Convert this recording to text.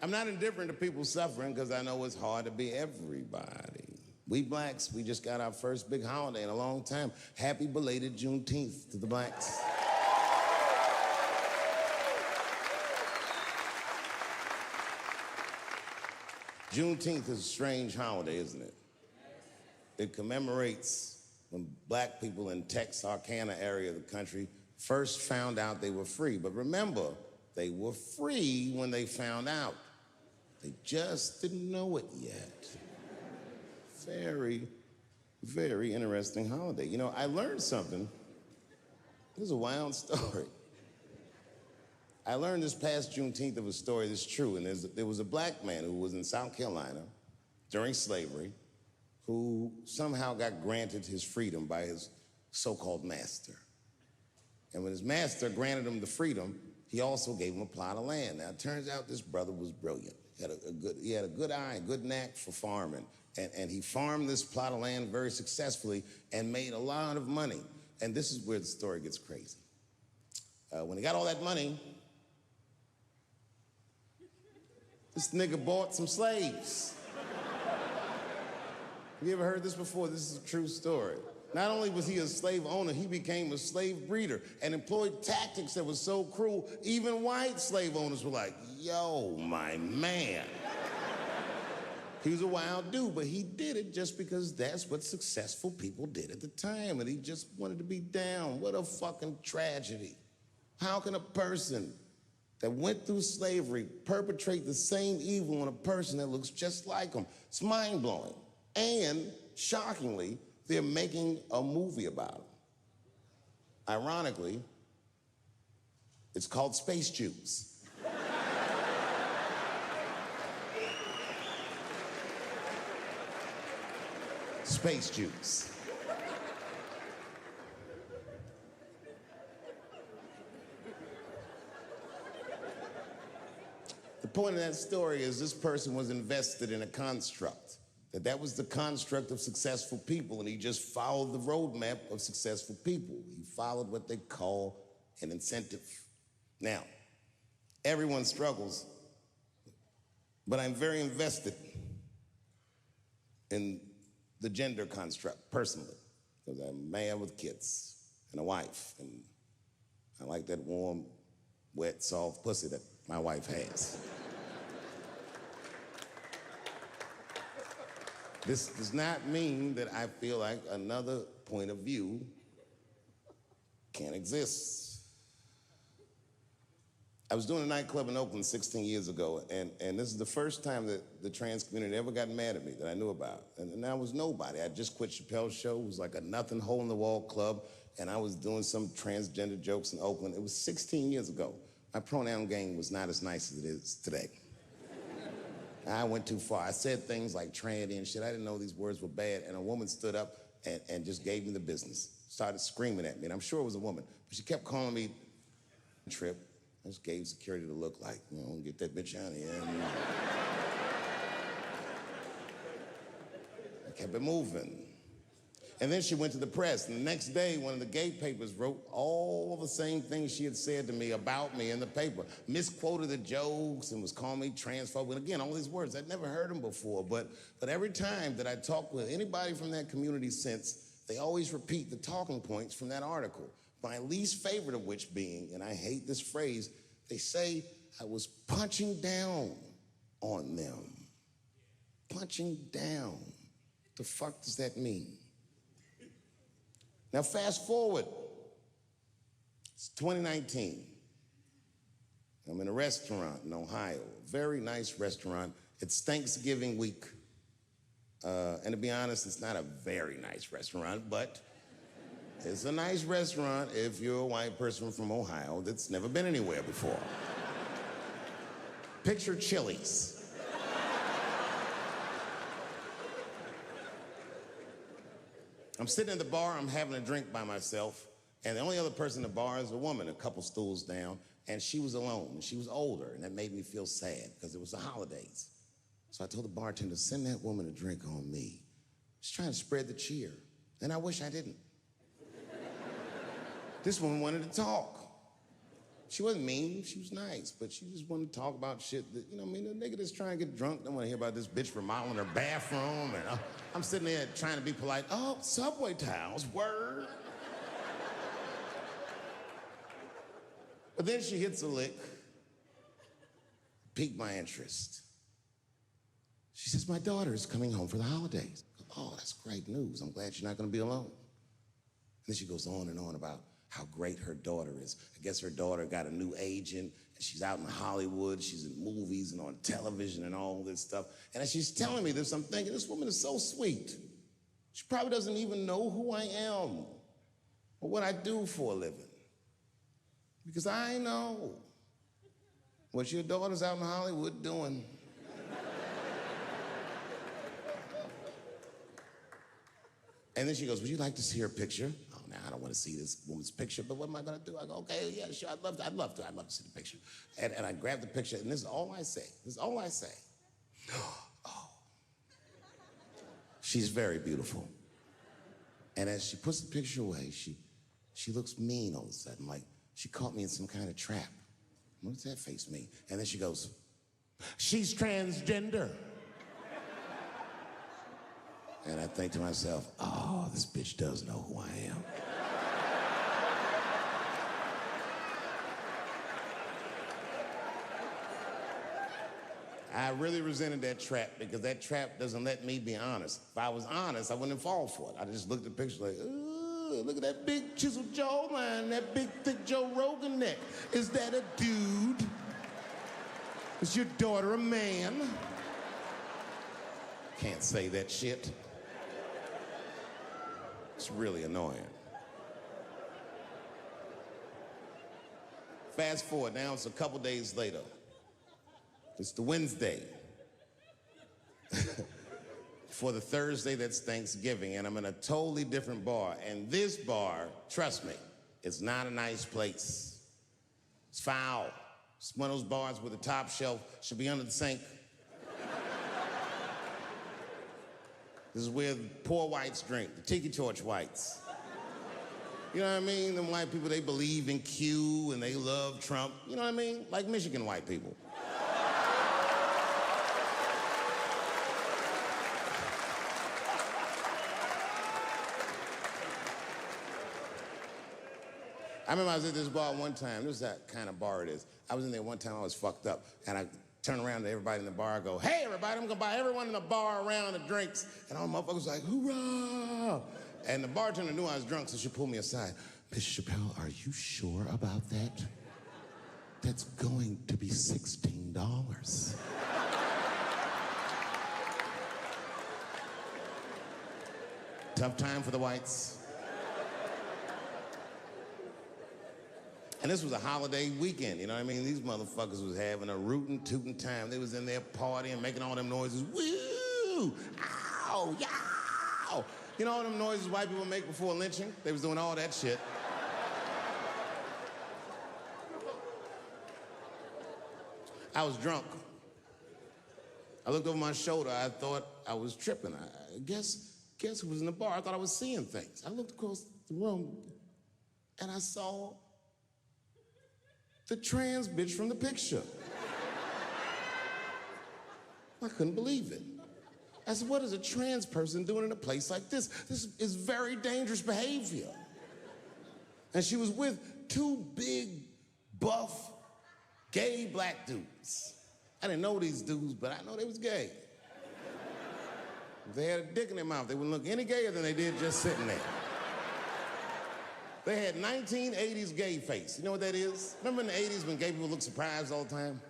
I'm not indifferent to people suffering because I know it's hard to be everybody. We blacks, we just got our first big holiday in a long time. Happy belated Juneteenth to the blacks. Juneteenth is a strange holiday, isn't it? It commemorates when black people in Texarkana area of the country first found out they were free. But remember, they were free when they found out. They just didn't know it yet. Very, very interesting holiday. You know, I learned something. This is a wild story. I learned this past Juneteenth of a story that's true, and there was a black man who was in South Carolina during slavery who somehow got granted his freedom by his so-called master. And when his master granted him the freedom, he also gave him a plot of land. Now, it turns out this brother was brilliant. He had a good eye, a good knack for farming. And he farmed this plot of land very successfully and made a lot of money. And this is where the story gets crazy. When he got all that money, this nigga bought some slaves. Have you ever heard this before? This is a true story. Not only was he a slave owner, he became a slave breeder and employed tactics that were so cruel, even white slave owners were like, yo, my man. He was a wild dude, but he did it just because that's what successful people did at the time, and he just wanted to be down. What a fucking tragedy. How can a person that went through slavery perpetrate the same evil on a person that looks just like him? It's mind-blowing. And, shockingly, they're making a movie about him. Ironically, it's called Space Juice. Space Juice. The point of that story is this person was invested in a construct. That was the construct of successful people, and he just followed the roadmap of successful people. He followed what they call an incentive. Now, everyone struggles, but I'm very invested in the gender construct, personally, because I'm a man with kids and a wife, and I like that warm, wet, soft pussy that my wife has. This does not mean that I feel like another point of view can't exist. I was doing a nightclub in Oakland 16 years ago, and this is the first time that the trans community ever got mad at me that I knew about. And I was nobody. I just quit Chappelle's show. It was like a nothing hole-in-the-wall club, and I was doing some transgender jokes in Oakland. It was 16 years ago. My pronoun game was not as nice as it is today. I went too far. I said things like tranny and shit. I didn't know these words were bad. And a woman stood up and just gave me the business. Started screaming at me. And I'm sure it was a woman. But she kept calling me Trip. I just gave security the look like, you know, get that bitch out of here. And I kept it moving. And then she went to the press. And the next day, one of the gay papers wrote all the same things she had said to me about me in the paper. Misquoted the jokes and was calling me transphobe. And again, all these words, I'd never heard them before. But every time that I talked with anybody from that community since, they always repeat the talking points from that article. My least favorite of which being, and I hate this phrase, they say I was punching down on them. Punching down. What the fuck does that mean? Now fast forward, it's 2019. I'm in a restaurant in Ohio, a very nice restaurant. It's Thanksgiving week. And to be honest, it's not a very nice restaurant, but it's a nice restaurant if you're a white person from Ohio that's never been anywhere before. Picture Chili's. I'm sitting at the bar, I'm having a drink by myself, and the only other person in the bar is a woman, a couple stools down, and she was alone, and she was older, and that made me feel sad because it was the holidays. So I told the bartender, send that woman a drink on me. She's trying to spread the cheer, and I wish I didn't. This woman wanted to talk. She wasn't mean, she was nice, but she just wanted to talk about shit that, you know, I mean, the nigga that's trying to get drunk don't want to hear about this bitch remodeling her bathroom, and I'm sitting there trying to be polite. Oh, subway tiles, word. But then she hits a lick, piqued my interest. She says, my daughter is coming home for the holidays. Oh, that's great news. I'm glad you're not gonna be alone. And then she goes on and on about how great her daughter is. I guess her daughter got a new agent, and she's out in Hollywood, she's in movies and on television and all this stuff. And as she's telling me this, I'm thinking, this woman is so sweet. She probably doesn't even know who I am or what I do for a living. Because I know what your daughter's out in Hollywood doing. And then she goes, would you like to see her picture? Oh, now I don't want to see this woman's picture, but what am I gonna do? I go, okay, yeah, sure, I'd love to see the picture. And I grab the picture, and this is all I say. Oh, she's very beautiful. And as she puts the picture away, she looks mean all of a sudden, like she caught me in some kind of trap. What does that face mean? And then she goes, she's transgender. And I think to myself, oh, this bitch does know who I am. I really resented that trap because that trap doesn't let me be honest. If I was honest, I wouldn't fall for it. I just looked at the picture like, ooh, look at that big chiseled jawline, that big thick Joe Rogan neck. Is that a dude? Is your daughter a man? Can't say that shit. It's really annoying. Fast forward, now it's a couple days later. It's the Wednesday. For the Thursday, that's Thanksgiving, and I'm in a totally different bar. And this bar, trust me, it's not a nice place. It's foul. It's one of those bars where the top shelf should be under the sink. This is where the poor whites drink, the tiki torch whites. You know what I mean? Them white people, they believe in Q and they love Trump. You know what I mean? Like Michigan white people. I remember I was at this bar one time. This is that kind of bar it is. I was in there one time, I was fucked up. And I turned around to everybody in the bar, I go, hey, everybody, I'm gonna buy everyone in the bar around the drinks. And all the motherfuckers was like, hoorah! And the bartender knew I was drunk, so she pulled me aside. Mr. Chappelle, are you sure about that? That's going to be $16. Tough time for the whites. And this was a holiday weekend, you know what I mean? These motherfuckers was having a rootin' tootin' time. They was in there partying, making all them noises. Woo! Ow! Yow! You know all them noises white people make before lynching? They was doing all that shit. I was drunk. I looked over my shoulder. I thought I was tripping. I guess who was in the bar? I thought I was seeing things. I looked across the room, and I saw the trans bitch from the picture. I couldn't believe it. I said, what is a trans person doing in a place like this? This is very dangerous behavior. And she was with two big, buff, gay black dudes. I didn't know these dudes, but I know they was gay. If they had a dick in their mouth, they wouldn't look any gayer than they did just sitting there. They had 1980s gay face. You know what that is? Remember in the 80s when gay people looked surprised all the time?